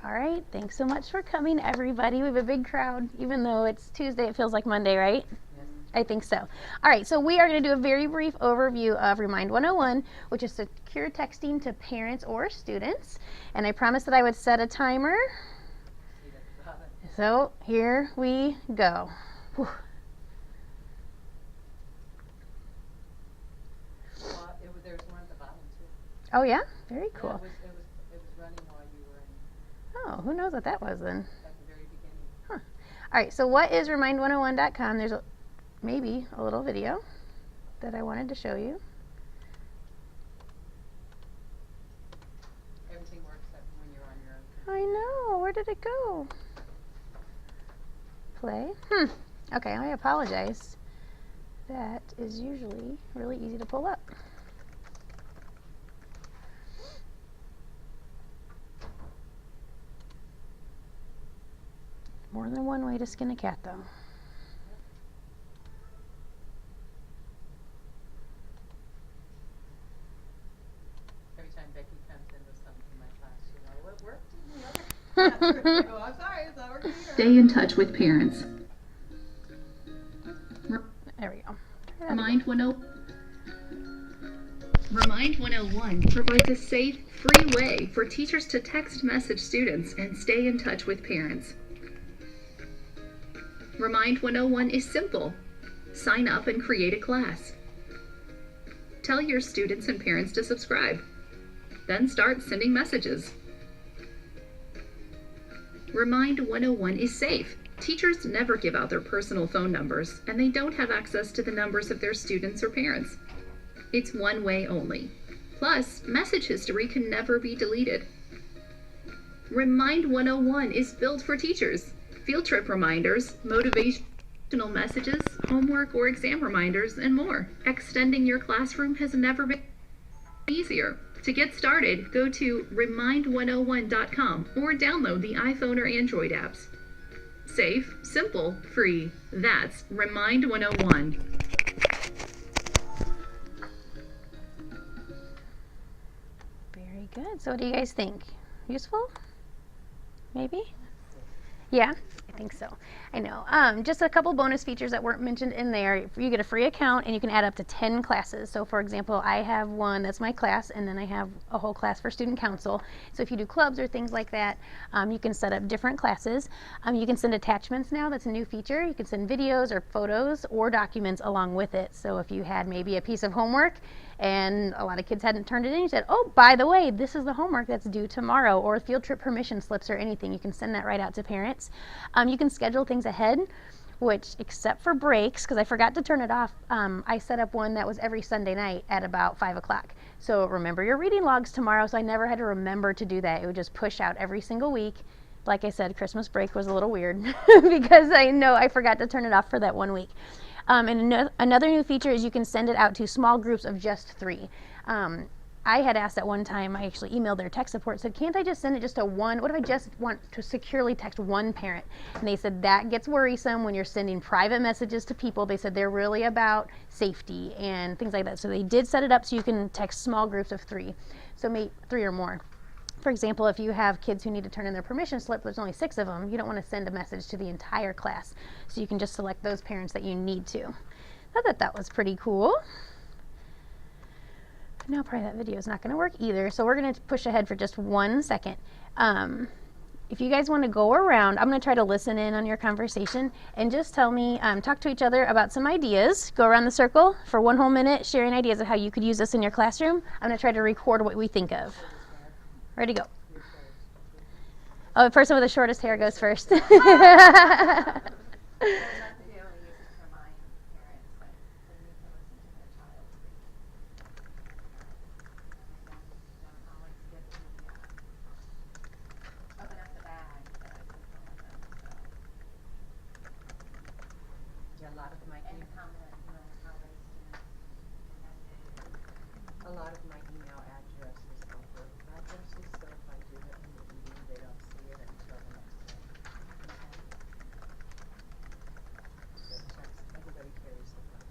All right, thanks so much for coming, everybody. We have a big crowd. Even though it's Tuesday, it feels like Monday, right? Yes. I think so. All right, so we are going to do a very brief overview of Remind 101, which is secure texting to parents or students. And I promised that I would set a timer. So here we go. Whew. There's one at the bottom too. Oh yeah? Very cool. Yeah, it was running while you were in. Oh, who knows what that was then? At the very beginning. Huh. All right, so what is Remind101.com? There's maybe a little video that I wanted to show you. Everything works when you're on your own. I know. Where did it go? Play. Okay, I apologize. That is usually really easy to pull up. More than one way to skin a cat, though. Every time Becky comes in with something in my class, what worked in the other class? Oh, I'm sorry, it's not working here. Stay in touch with parents. There we go. Remind101 provides a safe, free way for teachers to text message students and stay in touch with parents. Remind101 is simple. Sign up and create a class. Tell your students and parents to subscribe. Then start sending messages. Remind101 is safe. Teachers never give out their personal phone numbers, and they don't have access to the numbers of their students or parents. It's one way only. Plus, message history can never be deleted. Remind101 is built for teachers. Field trip reminders, motivational messages, homework or exam reminders, and more. Extending your classroom has never been easier. To get started, go to Remind101.com or download the iPhone or Android apps. Safe, simple, free. That's Remind101. Very good. So what do you guys think? Useful? Maybe? Yeah, I think so. I know. Just a couple bonus features that weren't mentioned in there. You get a free account and you can add up to 10 classes. So for example, I have one that's my class, and then I have a whole class for student council. So if you do clubs or things like that, you can set up different classes. You can send attachments now. That's a new feature. You can send videos or photos or documents along with it. So if you had maybe a piece of homework and a lot of kids hadn't turned it in, you said, oh, by the way, this is the homework that's due tomorrow, or field trip permission slips or anything. You can send that right out to parents. You can schedule things ahead, which, except for breaks, because I forgot to turn it off, I set up one that was every Sunday night at about 5 o'clock. So remember your reading logs tomorrow, so I never had to remember to do that. It would just push out every single week. Like I said, Christmas break was a little weird because I know I forgot to turn it off for that 1 week. And another new feature is you can send it out to small groups of just 3. I had asked at one time, I actually emailed their tech support, said, can't I just send it just to one? What if I just want to securely text one parent? And they said that gets worrisome when you're sending private messages to people. They said they're really about safety and things like that. So they did set it up so you can text small groups of 3, so maybe 3 or more. For example, if you have kids who need to turn in their permission slip, there's only 6 of them, you don't want to send a message to the entire class. So you can just select those parents that you need to. I thought that was pretty cool. Now probably that video is not going to work either, so we're going to push ahead for just 1 second. If you guys want to go around, I'm going to try to listen in on your conversation and just tell me, talk to each other about some ideas. Go around the circle for 1 whole minute, sharing ideas of how you could use this in your classroom. I'm going to try to record what we think of. Ready to go. Oh, the person with the shortest hair goes first. A lot of my email address is over addresses, so if I do it in the meeting, they don't see it until the next day. So everybody carries the phone.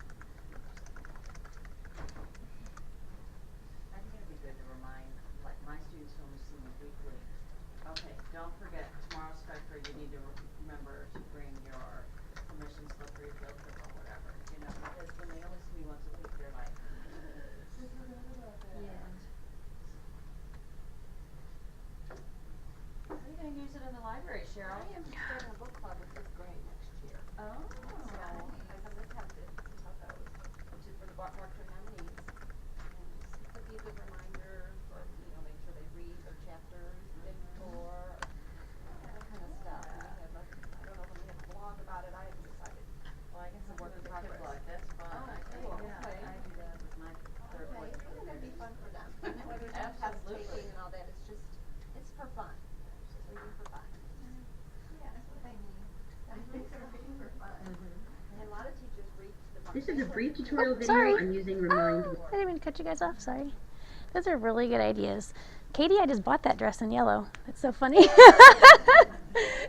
I think it'd be good to remind, like my students only see me weekly. Okay, don't forget use it in the library, Cheryl. I am starting a book club with fifth grade next year. Oh. So I have attempted to see how it goes, which is for the Marching nominees. And just could be a good reminder for, make sure they read their chapters before, that kind of stuff. And we have I don't know if we have a blog about it, I haven't decided. Well, I guess a work in progress. Blog, That's fun. Oh, I think. cool. Yeah, Okay. I do that with my third Okay, grade. I think that'd be fun for them. Whether it's test Absolutely. taking and all that, it's for fun. It's just reading for fun. Yeah, that's what they need. Reading for fun. And a lot of teachers read the This is a brief tutorial video sorry. on using Remind. I didn't mean to cut you guys off, sorry. Those are really good ideas. Katie, I just bought that dress in yellow. That's so funny.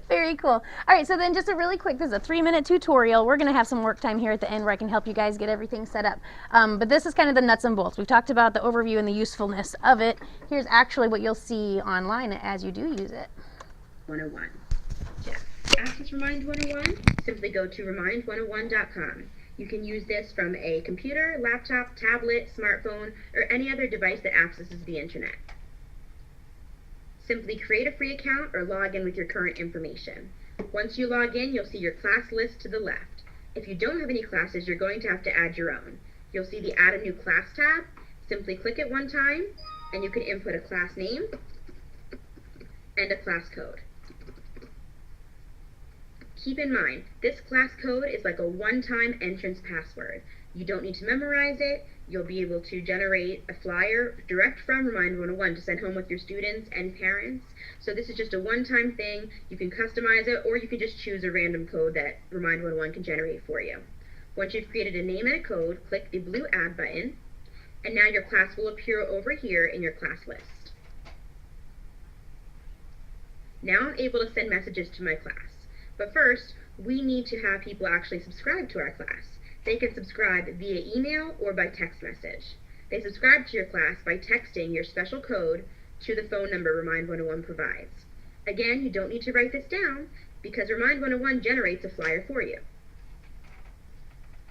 Very cool. All right, so then just a really quick, this is a 3-minute tutorial. We're going to have some work time here at the end where I can help you guys get everything set up. But this is kind of the nuts and bolts. We've talked about the overview and the usefulness of it. Here's actually what you'll see online as you do use it. 101. Yeah. Access Remind 101? Simply go to Remind101.com. You can use this from a computer, laptop, tablet, smartphone, or any other device that accesses the internet. Simply create a free account or log in with your current information. Once you log in, you'll see your class list to the left. If you don't have any classes, you're going to have to add your own. You'll see the Add a New Class tab. Simply click it one time, and you can input a class name and a class code. Keep in mind, this class code is like a one-time entrance password. You don't need to memorize it. You'll be able to generate a flyer direct from Remind101 to send home with your students and parents. So this is just a one-time thing. You can customize it, or you can just choose a random code that Remind101 can generate for you. Once you've created a name and a code, click the blue Add button, and now your class will appear over here in your class list. Now I'm able to send messages to my class. But first, we need to have people actually subscribe to our class. They can subscribe via email or by text message. They subscribe to your class by texting your special code to the phone number Remind101 provides. Again, you don't need to write this down because Remind101 generates a flyer for you.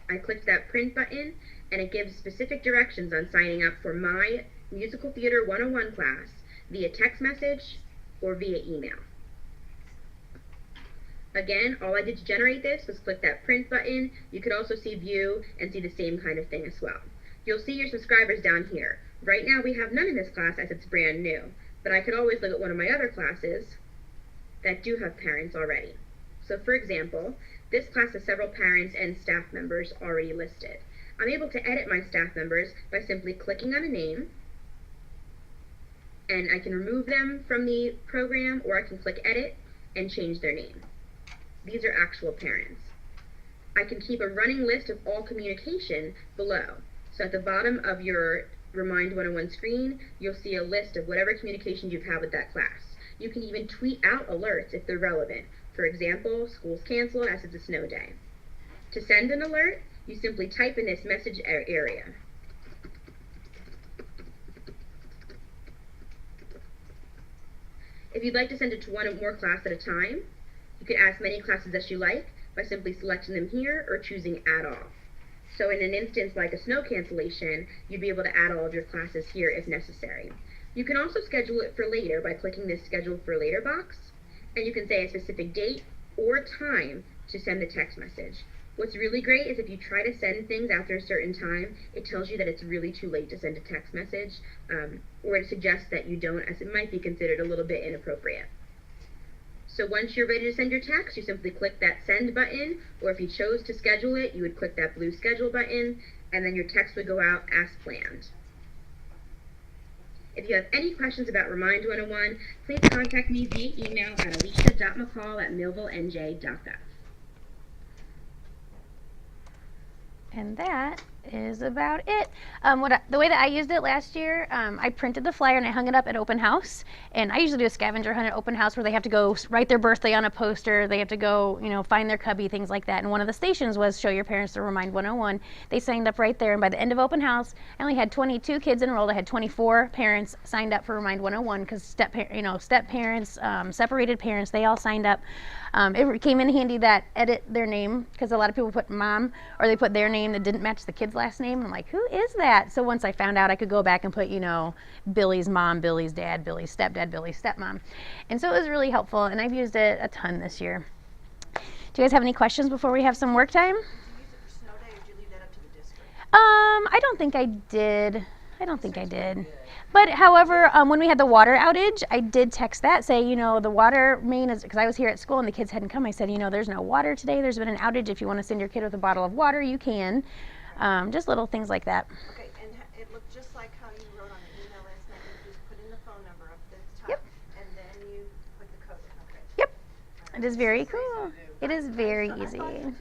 I clicked that print button and it gives specific directions on signing up for my Musical Theater 101 class via text message or via email. Again, all I did to generate this was click that print button. You could also see view and see the same kind of thing as well. You'll see your subscribers down here. Right now we have none in this class as it's brand new, but I could always look at one of my other classes that do have parents already. So for example, this class has several parents and staff members already listed. I'm able to edit my staff members by simply clicking on a name, and I can remove them from the program, or I can click edit and change their name. These are actual parents. I can keep a running list of all communication below. So at the bottom of your Remind101 screen, you'll see a list of whatever communication you've had with that class. You can even tweet out alerts if they're relevant. For example, school's canceled as it's a snow day. To send an alert, you simply type in this message area. If you'd like to send it to one or more classes at a time, you can add as many classes as you like by simply selecting them here or choosing Add All. So in an instance like a snow cancellation, you'd be able to add all of your classes here if necessary. You can also schedule it for later by clicking this Schedule for Later box, and you can say a specific date or time to send the text message. What's really great is if you try to send things after a certain time, it tells you that it's really too late to send a text message, or it suggests that you don't, as it might be considered a little bit inappropriate. So once you're ready to send your text, you simply click that Send button, or if you chose to schedule it, you would click that blue Schedule button, and then your text would go out as planned. If you have any questions about Remind101, please contact me via email at alicia.mccall@millvillenj.gov. And that is about it. The way that I used it last year, I printed the flyer and I hung it up at open house. And I usually do a scavenger hunt at open house where they have to go write their birthday on a poster. They have to go, find their cubby, things like that. And one of the stations was Show Your Parents the Remind101. They signed up right there. And by the end of open house, I only had 22 kids enrolled. I had 24 parents signed up for Remind101 because step parents, separated parents, they all signed up. It came in handy that edit their name because a lot of people put mom or they put their name that didn't match the kid's kid's last name. I'm like, who is that? So once I found out, I could go back and put, Billy's mom, Billy's dad, Billy's stepdad, Billy's stepmom. And so it was really helpful, and I've used it a ton this year. Do you guys have any questions before we have some work time? Did you use it for snow day, or did you leave that up to the district? I don't think I did. But however, when we had the water outage, I did text that, say, the water main is, because I was here at school and the kids hadn't come. I said, there's no water today. There's been an outage. If you want to send your kid with a bottle of water, you can. Just little things like that. Okay, and it looked just like how you wrote on the email last night. You just put in the phone number up at the top. Yep. And then you put the code in. Okay. Yep. It is very cool. It is very I thought so easy. too.